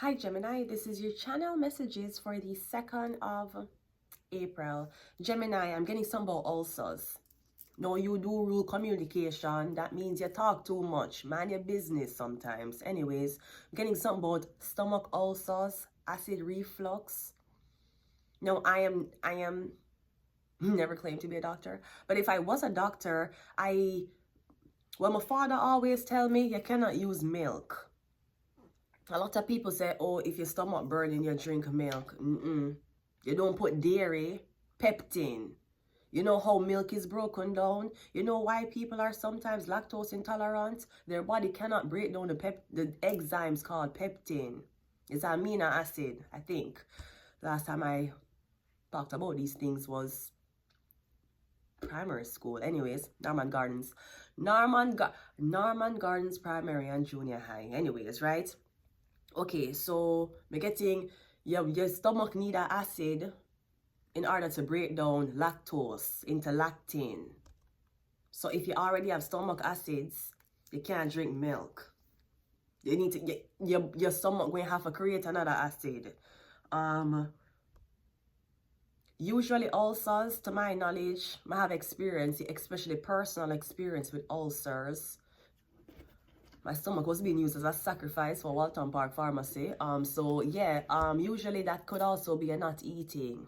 Hi Gemini, this is your channel messages for the 2nd of April. Gemini, I'm getting some about ulcers. No, you do rule communication. That means you talk too much. Mind your business sometimes. Anyways, I'm getting some about stomach ulcers, acid reflux. No, I am never claimed to be a doctor. But if I was a doctor, well, my father always tell me you cannot use milk. A lot of people say, oh, if your stomach burning, you drink milk. You don't put dairy, peptin. You know how milk is broken down? You know why people are sometimes lactose intolerant? Their body cannot break down the enzymes called peptin. It's amino acid, I think. Last time I talked about these things was primary school. Anyways, Norman Gardens. Norman Gardens primary and junior high. Anyways, right? Okay, so we're getting your stomach need an acid in order to break down lactose into lactin. So if you already have stomach acids, you can't drink milk. You need to get your stomach going to have to create another acid. Usually ulcers, to my knowledge, I have experience, especially personal experience with ulcers. My stomach was being used as a sacrifice for Walton Park Pharmacy. So yeah, usually that could also be a not eating.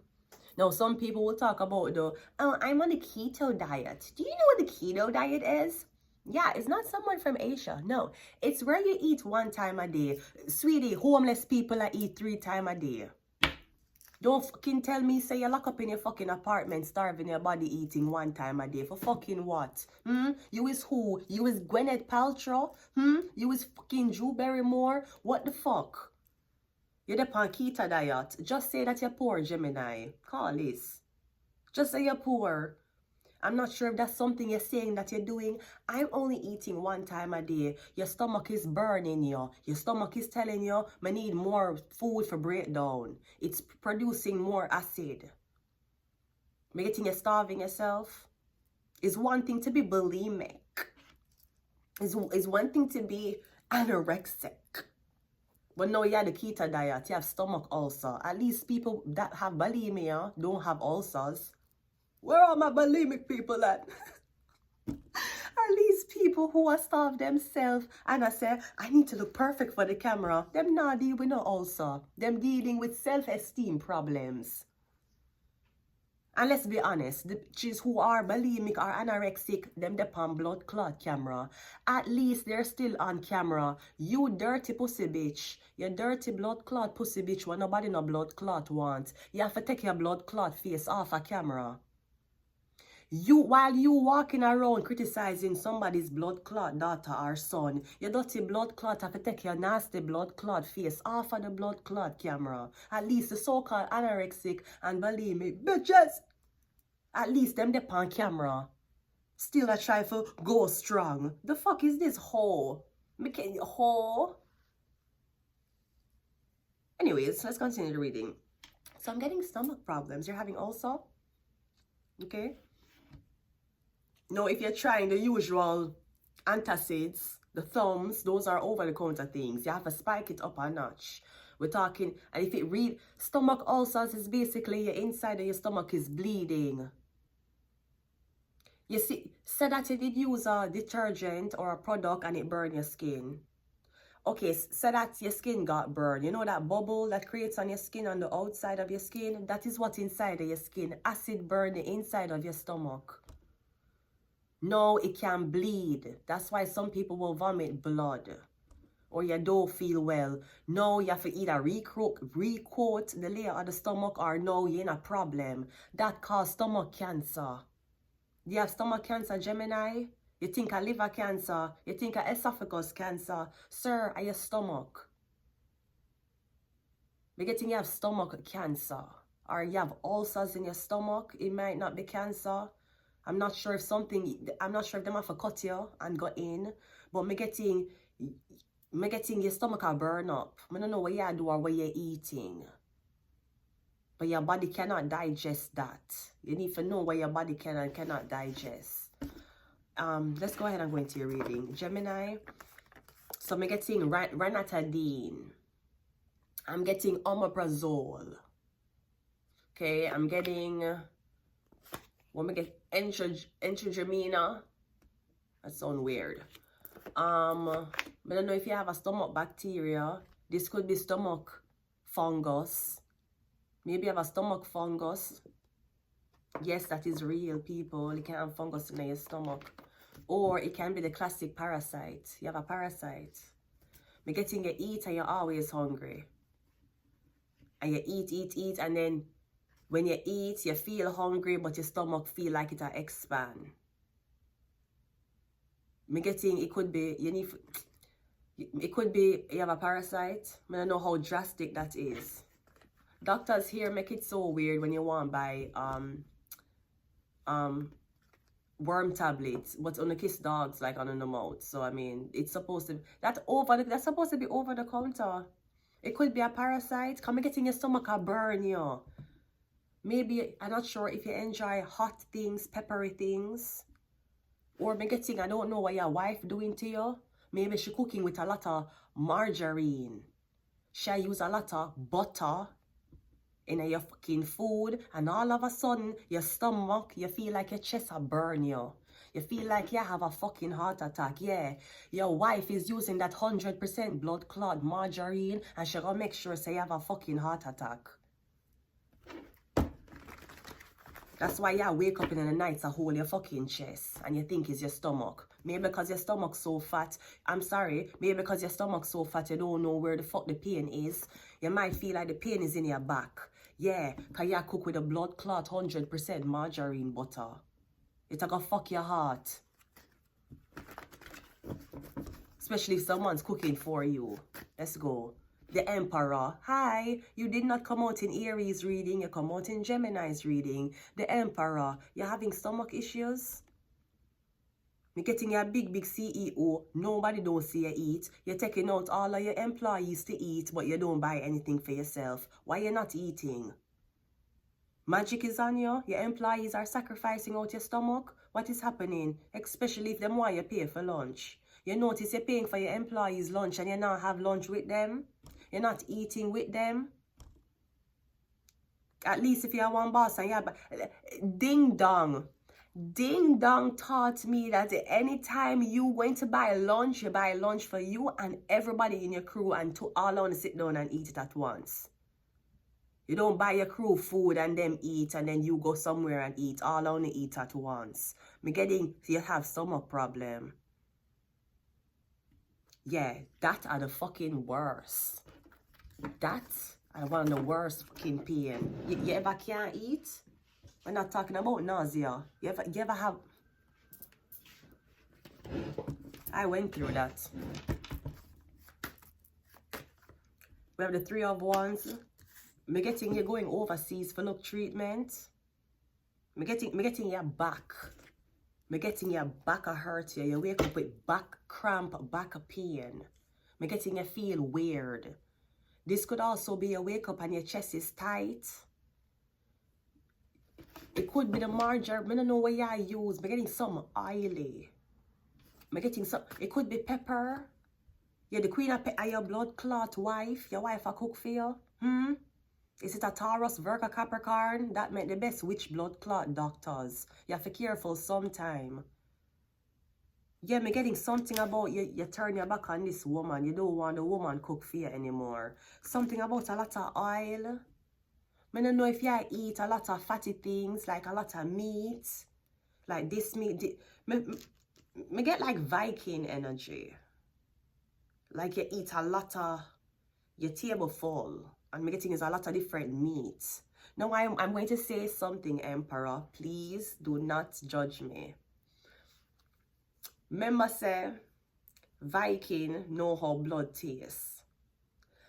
Now, some people will talk about oh, I'm on the keto diet. Do you know what the keto diet is? Yeah, it's not someone from Asia. No, it's where you eat 1 time a day. Sweetie, homeless people that eat 3 times a day. Don't fucking tell me, say you lock up in your fucking apartment, starving your body, eating 1 time a day. For fucking what? You is who? You is Gwyneth Paltrow? You is fucking Drew Barrymore? What the fuck? You're the keto diet. Just say that you're poor, Gemini. Call this. Just say you're poor. I'm not sure if that's something you're saying that you're doing. I'm only eating 1 time a day. Your stomach is burning you. Your stomach is telling you, I need more food for breakdown. It's producing more acid. You're getting you starving yourself. It's one thing to be bulimic. It's one thing to be anorexic. But now you have the keto diet, you have stomach ulcer. At least people that have bulimia don't have ulcers. Where are my bulimic people at? At least people who are starved themselves and I say, I need to look perfect for the camera. Them not deal with no ulcer. Them dealing with self-esteem problems. And let's be honest, the bitches who are bulimic or anorexic, them depend blood clot camera. At least they're still on camera. You dirty pussy bitch. You dirty blood clot pussy bitch when nobody no blood clot wants. You have to take your blood clot face off a camera. While you walking around criticizing somebody's blood clot daughter or son, your dirty blood clot have to take your nasty blood clot face off of the blood clot camera. At least the so-called anorexic and bulimic bitches, at least them dep on camera. Still a try for go strong. The fuck is this hoe? Making you hoe? Anyways, let's continue the reading. So I'm getting stomach problems. You're having ulcer? Okay. Now, if you're trying the usual antacids, the thumbs, those are over-the-counter things. You have to spike it up a notch. We're talking, and if it read, stomach ulcers is basically your inside of your stomach is bleeding. You see, say that you did use a detergent or a product and it burned your skin. Okay, say that your skin got burned. You know that bubble that creates on your skin, on the outside of your skin? That is what's inside of your skin. Acid burn the inside of your stomach. No, it can bleed. That's why some people will vomit blood. Or you don't feel well. No, you have to either recoat the layer of the stomach, or no, you're in a problem. That causes stomach cancer. Do you have stomach cancer, Gemini? You think of liver cancer? You think of esophagus cancer? Sir, are your stomach? You're getting you have stomach cancer. Or you have ulcers in your stomach. It might not be cancer. I'm not sure if them have to cut you and go in, but me getting your stomach a burn up. I don't know what you do or what you're eating. But your body cannot digest that. You need to know what your body can and cannot digest. Let's go ahead and go into your reading. Gemini. So I'm getting ranitidine. I'm getting omeprazole. Okay, I'm getting, what am I get? Entrodromina. That sounds weird. I don't know if you have a stomach bacteria. This could be stomach fungus. Maybe you have a stomach fungus. Yes, that is real, people. You can have fungus in your stomach. Or it can be the classic parasite. You have a parasite. You're getting you eat and you're always hungry. And you eat, and then when you eat, you feel hungry, but your stomach feel like it'll expand. Me getting, it could be, it could be you have a parasite. I don't know how drastic that is. Doctors here make it so weird when you want to buy worm tablets, but on the kiss dogs like on the mouth. So I mean, it's supposed to that's supposed to be over the counter. It could be a parasite. Come getting your stomach a burn you. Maybe I'm not sure if you enjoy hot things, peppery things, or me getting, I don't know what your wife doing to you. Maybe she cooking with a lot of margarine. She use a lot of butter in your fucking food, and all of a sudden your stomach, you feel like your chest a burn you. You feel like you have a fucking heart attack. Yeah, your wife is using that 100% blood clot margarine, and she gonna make sure say you have a fucking heart attack. That's why you wake up in the night to hold your fucking chest and you think it's your stomach. Maybe because your stomach's so fat. I'm sorry. Maybe because your stomach's so fat you don't know where the fuck the pain is. You might feel like the pain is in your back. Yeah, because you cook with a blood clot 100% margarine butter. It's gonna fuck your heart. Especially if someone's cooking for you. Let's go. The Emperor. Hi, you did not come out in Aries reading, you come out in Gemini's reading. The Emperor. You're having stomach issues? You're getting a big CEO. Nobody don't see you eat. You're taking out all of your employees to eat, but you don't buy anything for yourself. Why you not eating? Magic is on you. Your employees are sacrificing out your stomach. What is happening? Especially if them want you pay for lunch. You notice you're paying for your employees' lunch and you not have lunch with them. You're not eating with them. At least if you have one boss and you have... Ding dong. Ding dong taught me that anytime you going to buy lunch, you buy lunch for you and everybody in your crew, and to all on sit down and eat it at once. You don't buy your crew food and them eat and then you go somewhere and eat. All on eat at once. You have stomach problem. Yeah, that are the fucking worst. That's one of the worst fucking pain. You ever can't eat? We're not talking about nausea. You ever have... I went through that. We have the Three of Wands. Me getting you going overseas for look treatment. Me getting your back. Me getting your back a hurt you. You wake up with back cramp, back pain. Me getting you feel weird. This could also be a wake up and your chest is tight. It could be the margarine. I don't know what you use. I'm getting some oily. I'm getting some. It could be pepper. You're the queen of your blood clot wife. Your wife a cook for you. Is it a Taurus, Virgo, Capricorn? That make the best witch blood clot doctors. You have to be careful sometime. Yeah, me getting something about you turn your back on this woman. You don't want the woman cook for you anymore. Something about a lot of oil. I don't know if you eat a lot of fatty things, like a lot of meat. Like this meat. Me get like Viking energy. Like you eat a lot of your table full. And me getting is a lot of different meats. Now I'm going to say something, Emperor. Please do not judge me. Remember say, Viking know how blood tastes.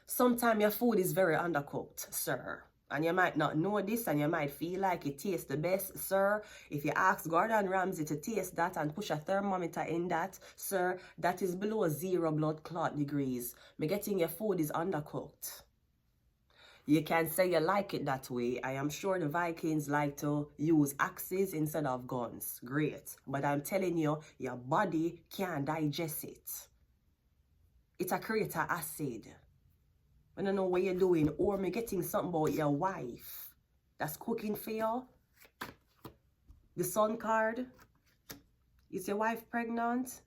Sometimes your food is very undercooked, sir. And you might not know this and you might feel like it tastes the best, sir. If you ask Gordon Ramsay to taste that and push a thermometer in that, sir, that is below 0 blood clot degrees. Me getting your food is undercooked. You can say you like it that way. I am sure the Vikings like to use axes instead of guns. Great. But I'm telling you, your body can't digest it. It creates acid. I don't know what you're doing. Or me getting something about your wife that's cooking for you. The Sun card. Is your wife pregnant?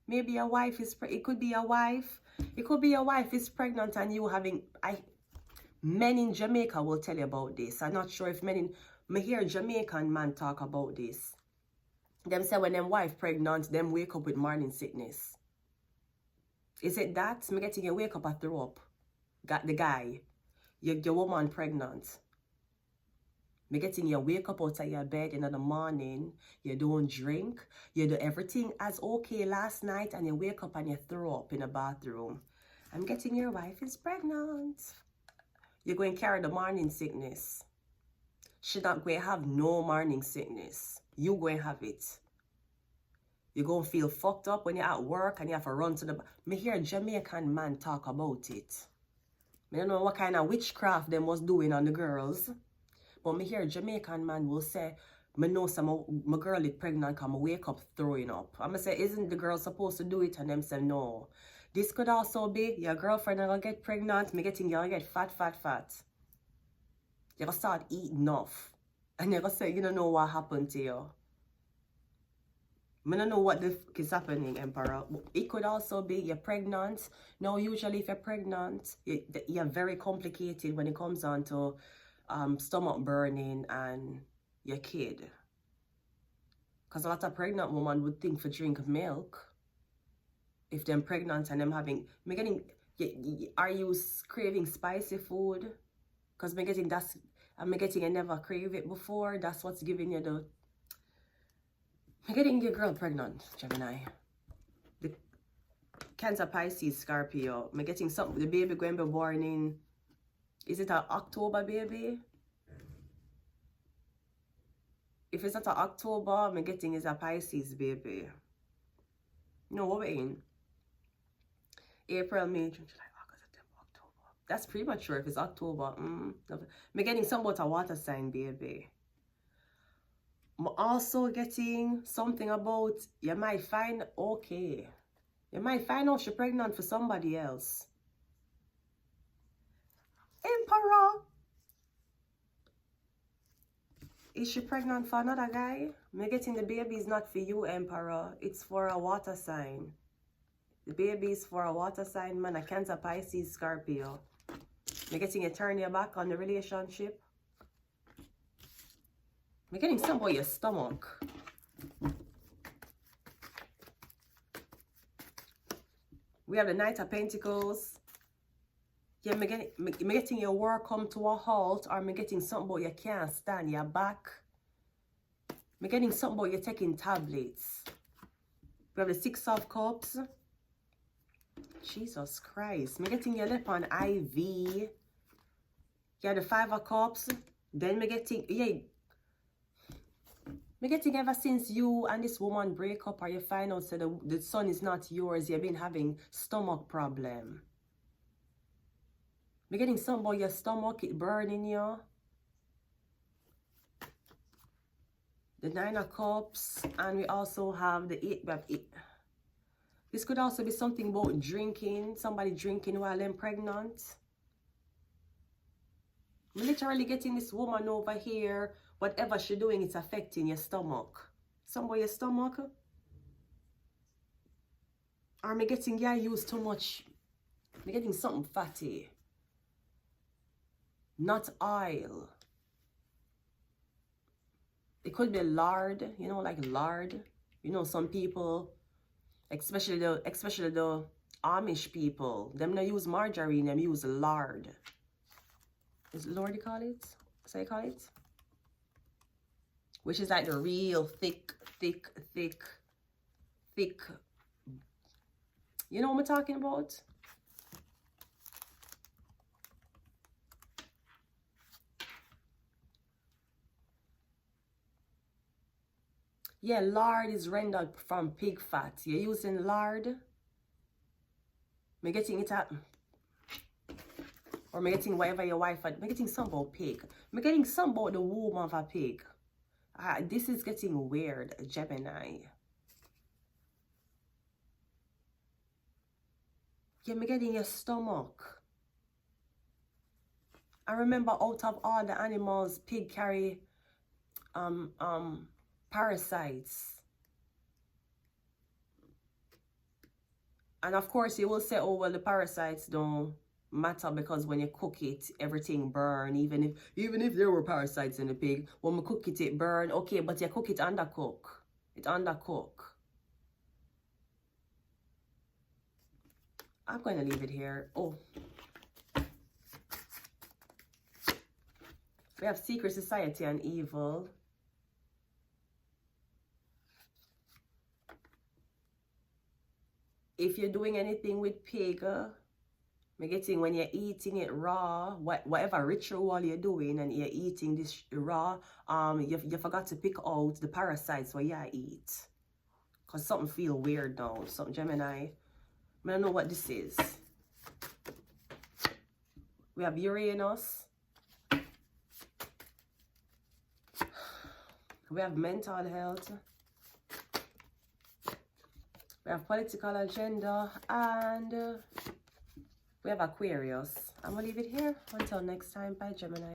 Maybe your wife is it could be your wife. It could be your wife is pregnant and you having men in Jamaica will tell you about this. I'm not sure if me hear Jamaican man talk about this. Them say when them wife pregnant, them wake up with morning sickness. Is it that? Me getting you wake up and throw up. Got the guy. Your woman pregnant. Me getting you wake up out of your bed in the morning. You don't drink. You do everything as okay last night and you wake up and you throw up in the bathroom. I'm getting your wife is pregnant. You're going to carry the morning sickness. She's not going to have no morning sickness. You going to have it. You're going to feel fucked up when you're at work and you have to run to the... Me hear a Jamaican man talk about it. I don't know what kind of witchcraft them was doing on the girls. But me hear a Jamaican man will say, me know some my girl is pregnant because I wake up throwing up. I'm going to say, isn't the girl supposed to do it? And them say, no. This could also be your girlfriend gonna get pregnant, me getting you get fat. You're gonna start eating enough. And you're gonna say, you don't know what happened to you. I don't know what the fuck is happening, Emperor. It could also be you're pregnant. Now, usually if you're pregnant, you're very complicated when it comes on to stomach burning and your kid. Because a lot of pregnant women would think for drink milk. If they're pregnant and them having... are you craving spicy food? Because I'm getting I never crave it before. That's what's giving you the... I'm getting your girl pregnant, Gemini. The Cancer, Pisces, Scorpio. I'm getting something... The baby going to be born in... Is it an October baby? If it's not an October, I'm getting is a Pisces baby. No, what we're in? April, May, June, July, August, September, October. That's premature if it's October. I'm getting something about a water sign baby. I'm also getting something about you might find okay. You might find out you're pregnant for somebody else. Emperor. Is she pregnant for another guy? I'm getting the baby is not for you, Emperor. It's for a water sign. The baby is for a water sign, man. A Cancer, Pisces, Scorpio. I'm getting you turn your back on the relationship. I'm getting some about your stomach. We have the Knight of Pentacles. Yeah, I'm getting your work come to a halt, or I'm getting something about you can't stand your back. I'm getting something about you taking tablets. We have the Six of Cups. Jesus Christ. I'm getting your lip on IV. You have the Five of Cups. Then I'm getting, yeah. I'm getting ever since you and this woman break up or you find out that the son is not yours, you've been having stomach problem. I'm getting something about your stomach, it burning you. The Nine of Cups. And we also have the Eight of Eight. This could also be something about drinking. Somebody drinking while they're pregnant. I'm literally getting this woman over here. Whatever she's doing, it's affecting your stomach. Something about your stomach. Or am I getting, yeah, use too much. I'm getting something fatty. Not oil. It could be lard, you know, like lard. You know, some people, especially the Amish people, them not use margarine, them use lard. Is it lard you call it? So you call it? Which is like the real thick. You know what I'm talking about? Yeah, lard is rendered from pig fat. You're using lard. I'm getting it at, or I'm getting whatever your wife had. I'm getting some about pig. I'm getting some about the womb of a pig. This is getting weird, Gemini. Yeah, I'm getting your stomach. I remember out of all the animals, pig carry parasites. And of course you will say, oh well, the parasites don't matter because when you cook it, everything burn. Even if there were parasites in the pig, when we cook it, it burn. Okay, but you cook it undercook. It undercook. I'm going to leave it here. Oh. We have secret society and evil. If you're doing anything with pig, I'm getting when you're eating it raw, whatever ritual you're doing and you're eating this raw, you forgot to pick out the parasites where you eat. Because something feel weird now. Something Gemini. I don't know what this is. We have Uranus. We have mental health. We have political agenda. And we have Aquarius. I'm going to leave it here. Until next time. Bye, Gemini.